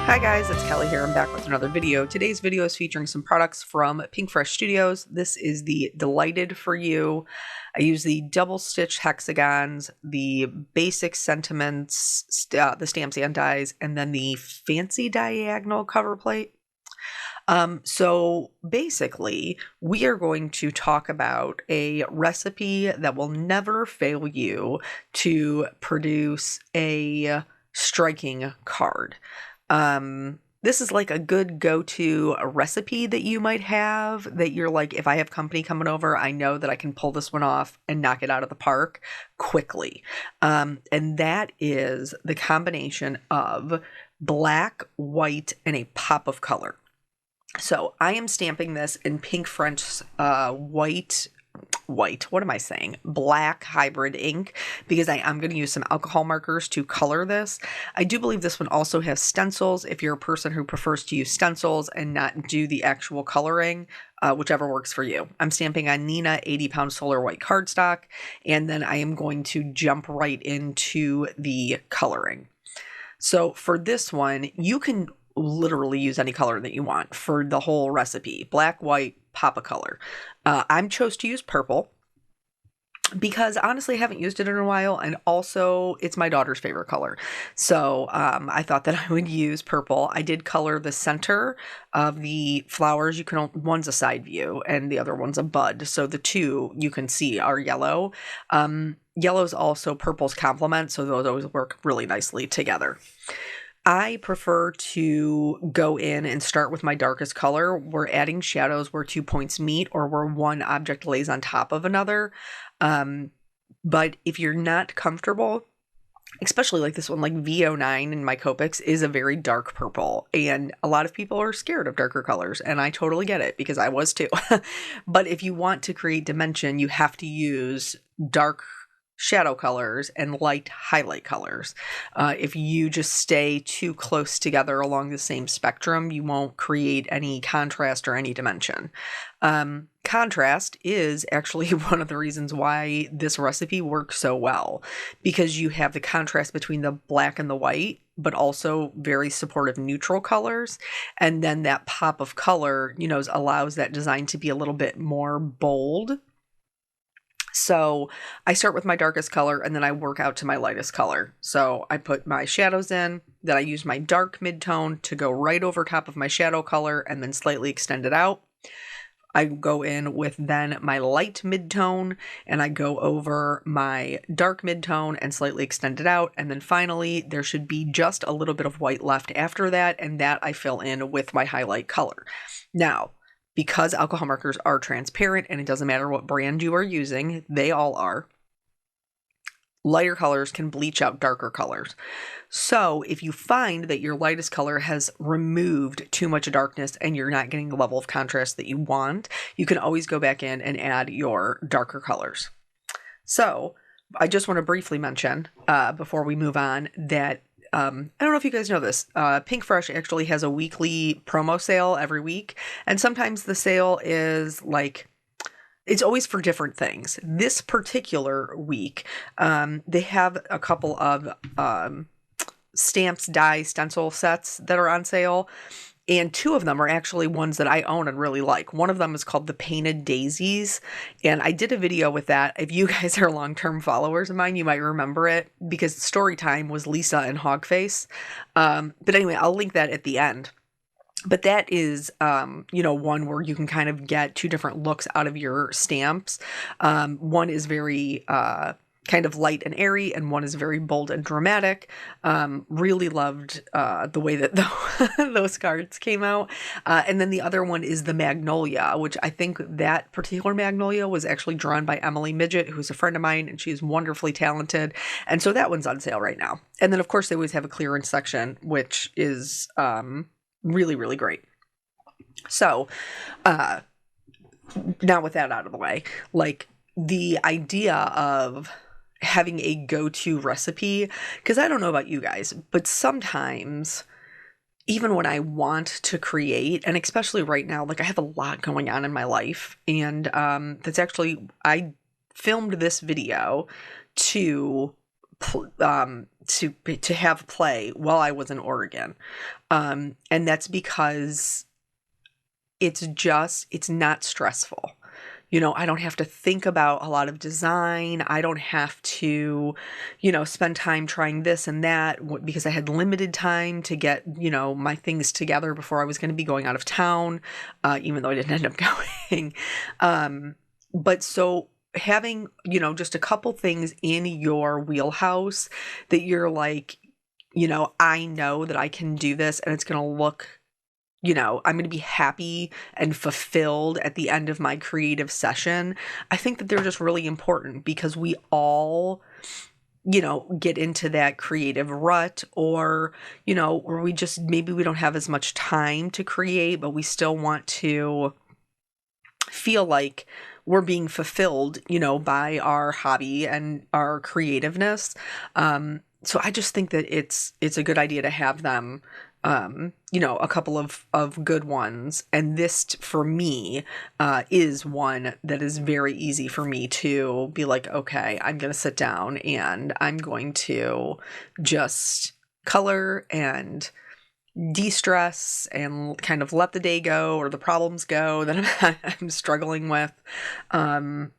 Hi guys, it's Kelly here. I'm back with another video. Today's video is featuring some products from Pink Fresh Studios. This is the Delighted For You. I use the double stitch hexagons, the basic sentiments, the stamps and dies, and then the fancy diagonal cover plate. So basically, we are going to talk about a recipe that will never fail you to produce a striking card. This is like a good go-to recipe that you might have that you're like, if I have company coming over, I know that I can pull this one off and knock it out of the park quickly. And that is the combination of black, white, and a pop of color. So I am stamping this in Pink Fresh black hybrid ink, because I'm going to use some alcohol markers to color this. I do believe this one also has stencils if you're a person who prefers to use stencils and not do the actual coloring, whichever works for you. I'm stamping on Nina 80-pound solar white cardstock, and then I am going to jump right into the coloring. So for this one, you can literally use any color that you want for the whole recipe. Black, white, pop a color. I'm chose to use purple because honestly I haven't used it in a while, and also it's my daughter's favorite color. So I thought that I would use purple. I did color the center of the flowers. One's a side view and the other one's a bud. So the two you can see are yellow. Yellow's also purple's complement, so those always work really nicely together. I prefer to go in and start with my darkest color. We're adding shadows where 2 points meet or where one object lays on top of another. But if you're not comfortable, especially like this one, like V09 in my Copics is a very dark purple, and a lot of people are scared of darker colors, and I totally get it because I was too. But if you want to create dimension, you have to use dark shadow colors and light highlight colors. If you just stay too close together along the same spectrum, you won't create any contrast or any dimension. Contrast is actually one of the reasons why this recipe works so well, because you have the contrast between the black and the white, but also very supportive neutral colors. And then that pop of color, allows that design to be a little bit more bold. So I start with my darkest color and then I work out to my lightest color. So I put my shadows in, then I use my dark midtone to go right over top of my shadow color and then slightly extend it out. I go in with then my light midtone and I go over my dark midtone and slightly extend it out. And then finally, there should be just a little bit of white left after that, and that I fill in with my highlight color. Now, because alcohol markers are transparent and it doesn't matter what brand you are using, they all are, lighter colors can bleach out darker colors. So if you find that your lightest color has removed too much darkness and you're not getting the level of contrast that you want, you can always go back in and add your darker colors. So I just want to briefly mention before we move on that I don't know if you guys know this. Pink Fresh actually has a weekly promo sale every week. And sometimes the sale is like, it's always for different things. This particular week, they have a couple of stamps, die, stencil sets that are on sale. And two of them are actually ones that I own and really like. One of them is called the Painted Daisies. And I did a video with that. If you guys are long-term followers of mine, you might remember it because story time was Lisa and Hogface. But anyway, I'll link that at the end. But that is, one where you can kind of get two different looks out of your stamps. One is very kind of light and airy, and one is very bold and dramatic. Really loved the way that those cards came out. And then the other one is the Magnolia, which I think that particular Magnolia was actually drawn by Emily Midget, who's a friend of mine, and she's wonderfully talented. And so that one's on sale right now. And then, of course, they always have a clearance section, which is really, really great. So now with that out of the way, like the idea of having a go-to recipe, because I don't know about you guys, but sometimes even when I want to create, and especially right now, like I have a lot going on in my life, and that's actually, I filmed this video to to have play while I was in Oregon. And that's because it's not stressful. I don't have to think about a lot of design. I don't have to, spend time trying this and that because I had limited time to get, my things together before I was going to be going out of town, even though I didn't end up going. But so having, just a couple things in your wheelhouse that you're like, I know that I can do this and it's going to look, I'm going to be happy and fulfilled at the end of my creative session. I think that they're just really important because we all, get into that creative rut or, or maybe we don't have as much time to create, but we still want to feel like we're being fulfilled, by our hobby and our creativeness. So I just think that it's a good idea to have them, a couple of good ones. And this for me, is one that is very easy for me to be like, okay, I'm going to sit down and I'm going to just color and de-stress and kind of let the day go or the problems go that I'm struggling with. And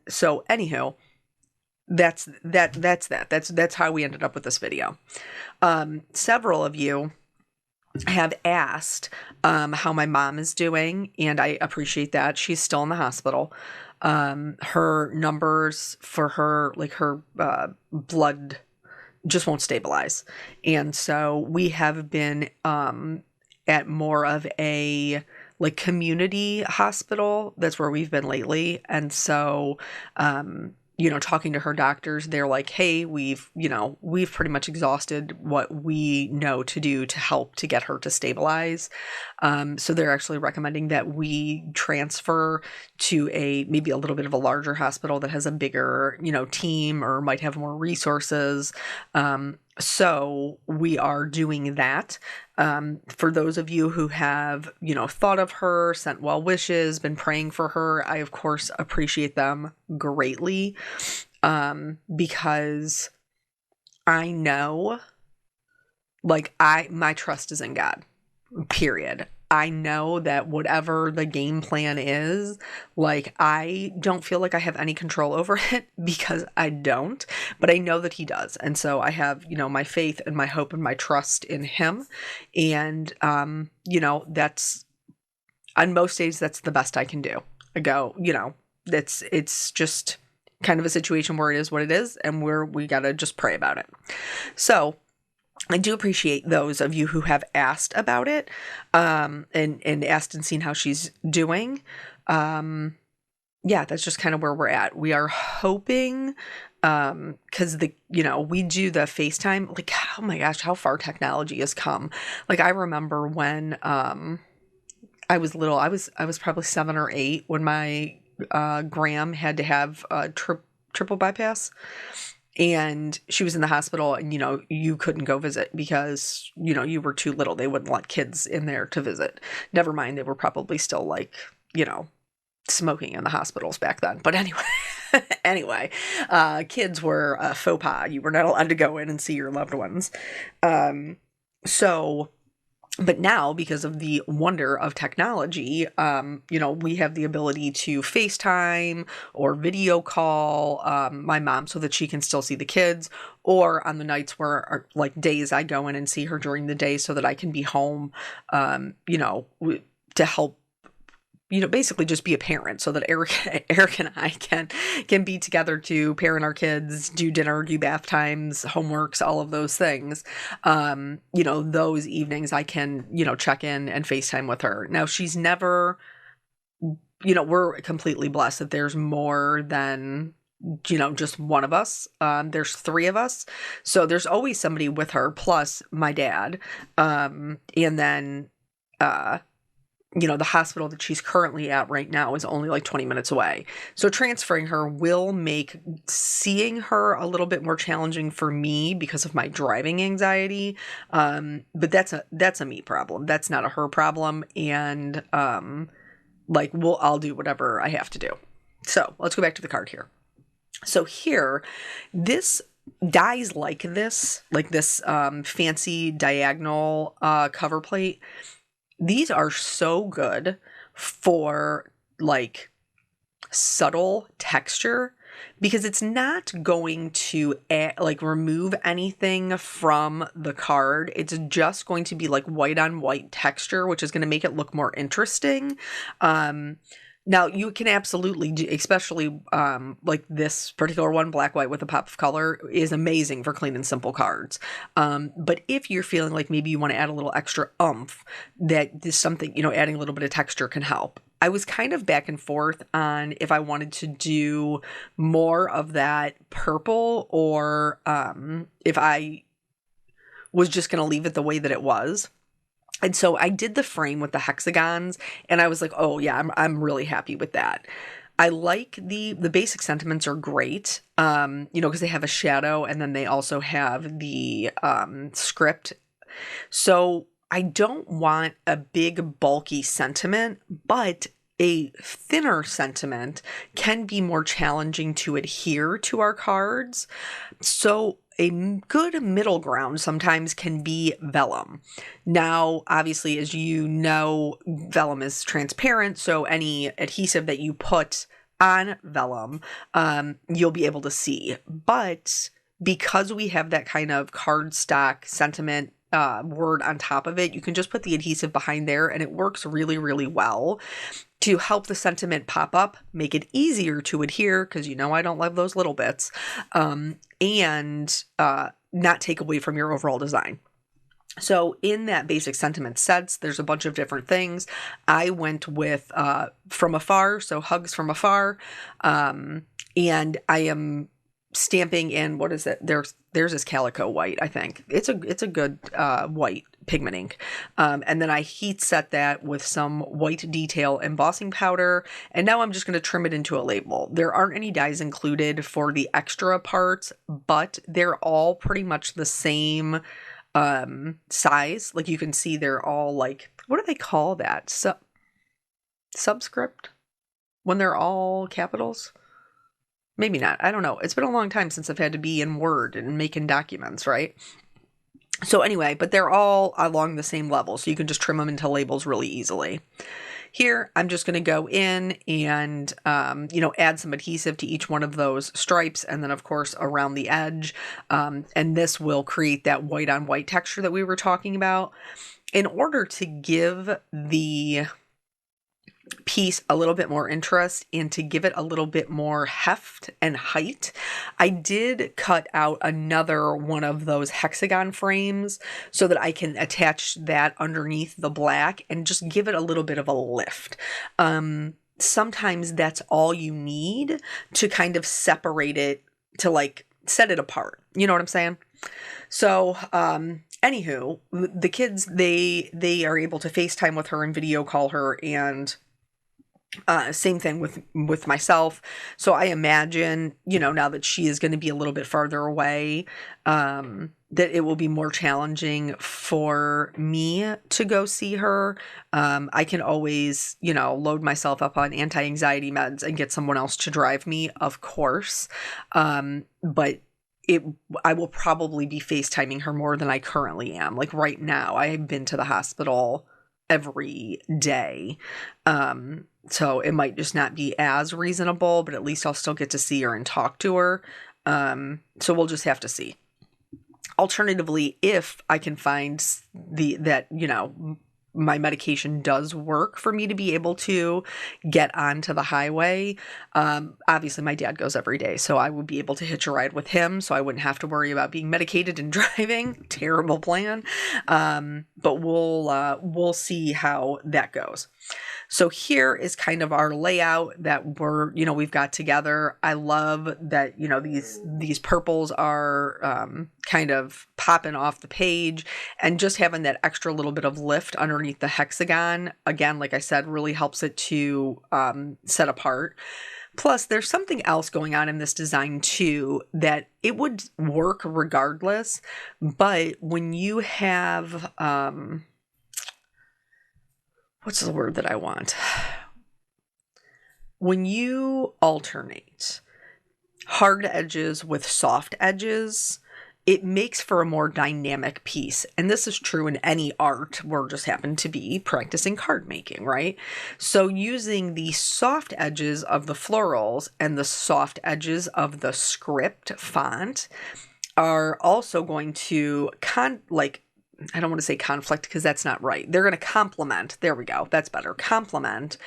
so anywho, that's how we ended up with this video. Several of you have asked how my mom is doing, and I appreciate that. She's still in the hospital. Her numbers for her, like her blood just won't stabilize. And so we have been at more of a like community hospital. That's where we've been lately. And so talking to her doctors, they're like, hey, we've pretty much exhausted what we know to do to help to get her to stabilize. So they're actually recommending that we transfer to maybe a little bit of a larger hospital that has a bigger, team or might have more resources. So we are doing that. For those of you who have, thought of her, sent well wishes, been praying for her, I of course appreciate them greatly. Because I know, like my trust is in God, period. I know that whatever the game plan is, like, I don't feel like I have any control over it because I don't, but I know that he does. And so I have, my faith and my hope and my trust in him. And, that's on most days, that's the best I can do. I go, it's just kind of a situation where it is what it is. And we got to just pray about it. So I do appreciate those of you who have asked about it, and asked and seen how she's doing. Yeah, that's just kind of where we're at. We are hoping, cause we do the FaceTime, like, oh my gosh, how far technology has come. Like, I remember when, I was little, I was probably 7 or 8 when my, Graham had to have a triple bypass. And she was in the hospital and, you couldn't go visit because, you were too little. They wouldn't let kids in there to visit. Never mind, they were probably still like, smoking in the hospitals back then. But anyway, kids were a faux pas. You were not allowed to go in and see your loved ones. But now, because of the wonder of technology, we have the ability to FaceTime or video call my mom so that she can still see the kids, or on the nights where, like, days I go in and see her during the day so that I can be home, to help, basically just be a parent so that Eric and I can be together to parent our kids, do dinner, do bath times, homeworks, all of those things. Those evenings I can, check in and FaceTime with her. Now, she's never, we're completely blessed that there's more than, just one of us. There's 3 of us. So there's always somebody with her, plus my dad. And then, the hospital that she's currently at right now is only like 20 minutes away. So transferring her will make seeing her a little bit more challenging for me because of my driving anxiety. But that's a me problem. That's not a her problem. And, I'll do whatever I have to do. So let's go back to the card here. So here, this dies like this fancy diagonal cover plate, these are so good for like subtle texture because it's not going to remove anything from the card. It's just going to be like white on white texture, which is going to make it look more interesting. Now you can absolutely do, especially like this particular one, black, white with a pop of color is amazing for clean and simple cards. But if you're feeling like maybe you want to add a little extra oomph, that is something, adding a little bit of texture can help. I was kind of back and forth on if I wanted to do more of that purple or if I was just going to leave it the way that it was. And so I did the frame with the hexagons and I was like, oh yeah, I'm really happy with that. I like the basic sentiments are great, because they have a shadow and then they also have the script. So I don't want a big bulky sentiment, but a thinner sentiment can be more challenging to adhere to our cards. So a good middle ground sometimes can be vellum. Now, obviously, as you know, vellum is transparent, so any adhesive that you put on vellum, you'll be able to see. But because we have that kind of cardstock sentiment word on top of it, you can just put the adhesive behind there and it works really, really well to help the sentiment pop up, make it easier to adhere, because I don't love those little bits, and not take away from your overall design. So in that basic sentiment sets, there's a bunch of different things. I went with From Afar, so Hugs from Afar, and I am stamping in, what is it? There's this calico white, I think. It's a good white pigment ink. And then I heat set that with some white detail embossing powder. And now I'm just going to trim it into a label. There aren't any dies included for the extra parts, but they're all pretty much the same size. Like you can see they're all like, what do they call that? Subscript? When they're all capitals? Maybe not. I don't know. It's been a long time since I've had to be in Word and making documents, right? So anyway, but they're all along the same level, so you can just trim them into labels really easily. Here, I'm just going to go in and, add some adhesive to each one of those stripes, and then, of course, around the edge. And this will create that white on white texture that we were talking about. In order to give the piece a little bit more interest and to give it a little bit more heft and height, I did cut out another one of those hexagon frames so that I can attach that underneath the black and just give it a little bit of a lift. Sometimes that's all you need to kind of separate it, to like set it apart. You know what I'm saying? So, anywho, the kids, they are able to FaceTime with her and video call her, and same thing with myself. So I imagine, now that she is going to be a little bit farther away, that it will be more challenging for me to go see her. I can always, load myself up on anti-anxiety meds and get someone else to drive me, of course. But I will probably be FaceTiming her more than I currently am. Like right now, I have been to the hospital every day. So it might just not be as reasonable, but at least I'll still get to see her and talk to her. So we'll just have to see. Alternatively, if I can find my medication does work for me to be able to get onto the highway. Obviously my dad goes every day, so I would be able to hitch a ride with him, so I wouldn't have to worry about being medicated and driving. Terrible plan. But we'll see how that goes. So here is kind of our layout that we've got together. I love that, these purples are kind of popping off the page, and just having that extra little bit of lift underneath the hexagon, again, like I said, really helps it to set apart. Plus, there's something else going on in this design too, that it would work regardless, but when you have, what's the word that I want? When you alternate, hard edges with soft edges, it makes for a more dynamic piece. And this is true in any art. We're just happen to be practicing card making, right? So using the soft edges of the florals and the soft edges of the script font are also going to I don't want to say conflict because that's not right. They're going to complement, there we go, that's better, complement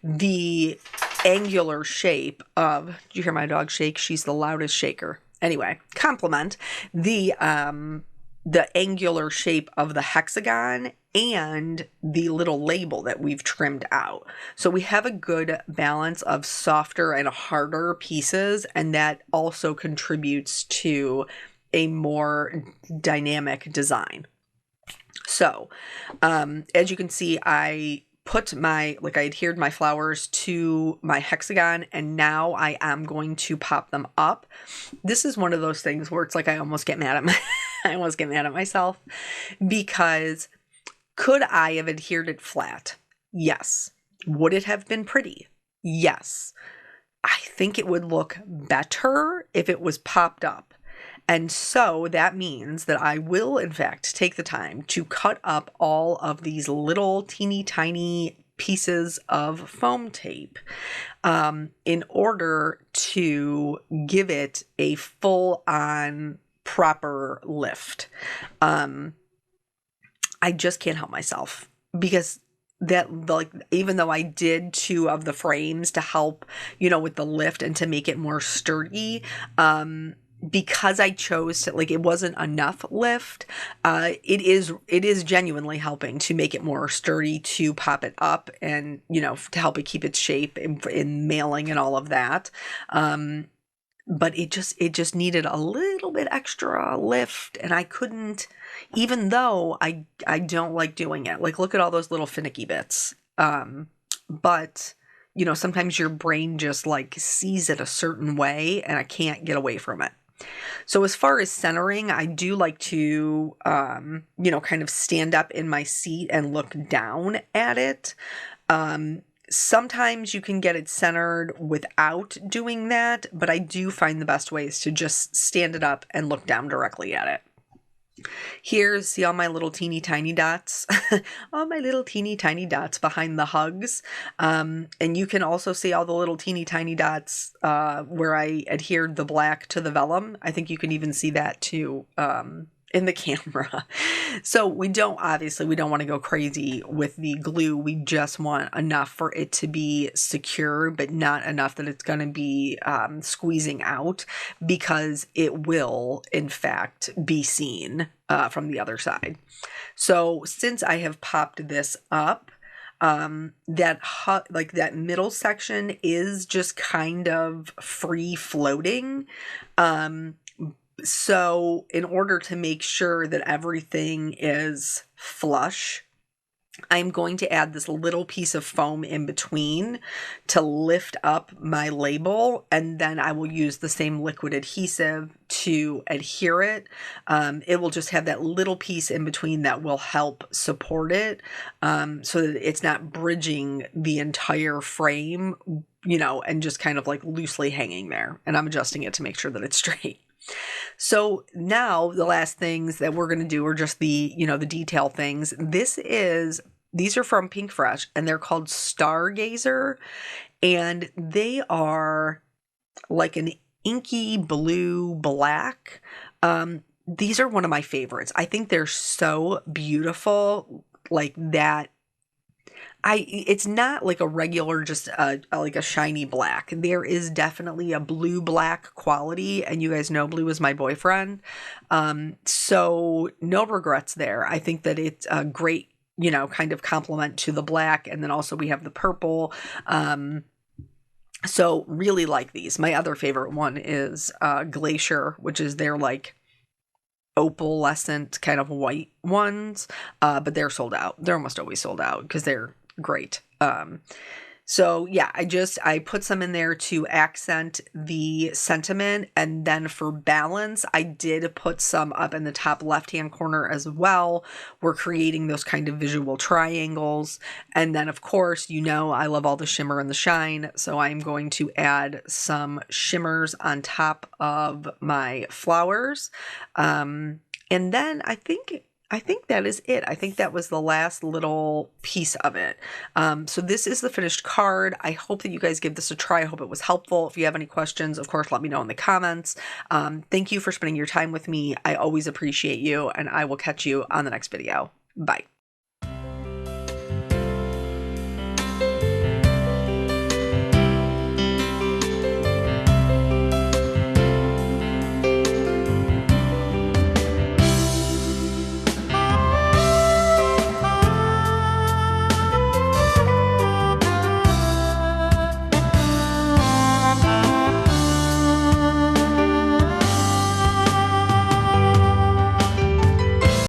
the angular shape of, did you hear my dog shake? She's the loudest shaker. Anyway, complement the angular shape of the hexagon and the little label that we've trimmed out. So we have a good balance of softer and harder pieces, and that also contributes to a more dynamic design. So, as you can see, I put I adhered my flowers to my hexagon, and now I am going to pop them up. This is one of those things where it's like I almost get mad at I almost get mad at myself, because could I have adhered it flat? Yes. Would it have been pretty? Yes. I think it would look better if it was popped up. And so that means that I will, in fact, take the time to cut up all of these little teeny tiny pieces of foam tape in order to give it a full-on proper lift. I just can't help myself, because even though I did 2 of the frames to help, with the lift and to make it more sturdy, because I chose to, it wasn't enough lift, it is genuinely helping to make it more sturdy, to pop it up and, to help it keep its shape in mailing and all of that. But it just needed a little bit extra lift, and I couldn't, even though I don't like doing it. Look at all those little finicky bits. But sometimes your brain just sees it a certain way, and I can't get away from it. So as far as centering, I do like to, kind of stand up in my seat and look down at it. Sometimes you can get it centered without doing that, but I do find the best way is to just stand it up and look down directly at it. Here, see all my little teeny tiny dots? All my little teeny tiny dots behind the hugs. And you can also see all the little teeny tiny dots where I adhered the black to the vellum. I think you can even see that too in the camera. So we don't want to go crazy with the glue. We just want enough for it to be secure, but not enough that it's going to be squeezing out, because it will, in fact, be seen from the other side. So since I have popped this up, that middle section is just kind of free floating. So in order to make sure that everything is flush, I'm going to add this little piece of foam in between to lift up my label, and then I will use the same liquid adhesive to adhere it. It will just have that little piece in between that will help support it, so that it's not bridging the entire frame, and just kind of loosely hanging there. And I'm adjusting it to make sure that it's straight. So now the last things that we're going to do are just the detail things. These are from Pink Fresh, and they're called Stargazer, and they are like an inky blue black. These are one of my favorites. I think they're so beautiful, like that. It's not like a regular, just like a shiny black. There is definitely a blue black quality, and you guys know Blue is my boyfriend. So no regrets there. I think that it's a great, kind of complement to the black, and then also we have the purple. So really like these. My other favorite one is Glacier, which is their opalescent kind of white ones, but they're sold out. They're almost always sold out because they're great. So yeah, I put some in there to accent the sentiment. And then for balance, I did put some up in the top left-hand corner as well. We're creating those kind of visual triangles. And then of course, you know, I love all the shimmer and the shine. So I'm going to add some shimmers on top of my flowers. And then I think that is it. I think that was the last little piece of it. So this is the finished card. I hope that you guys give this a try. I hope it was helpful. If you have any questions, of course, let me know in the comments. Thank you for spending your time with me. I always appreciate you, and I will catch you on the next video. Bye.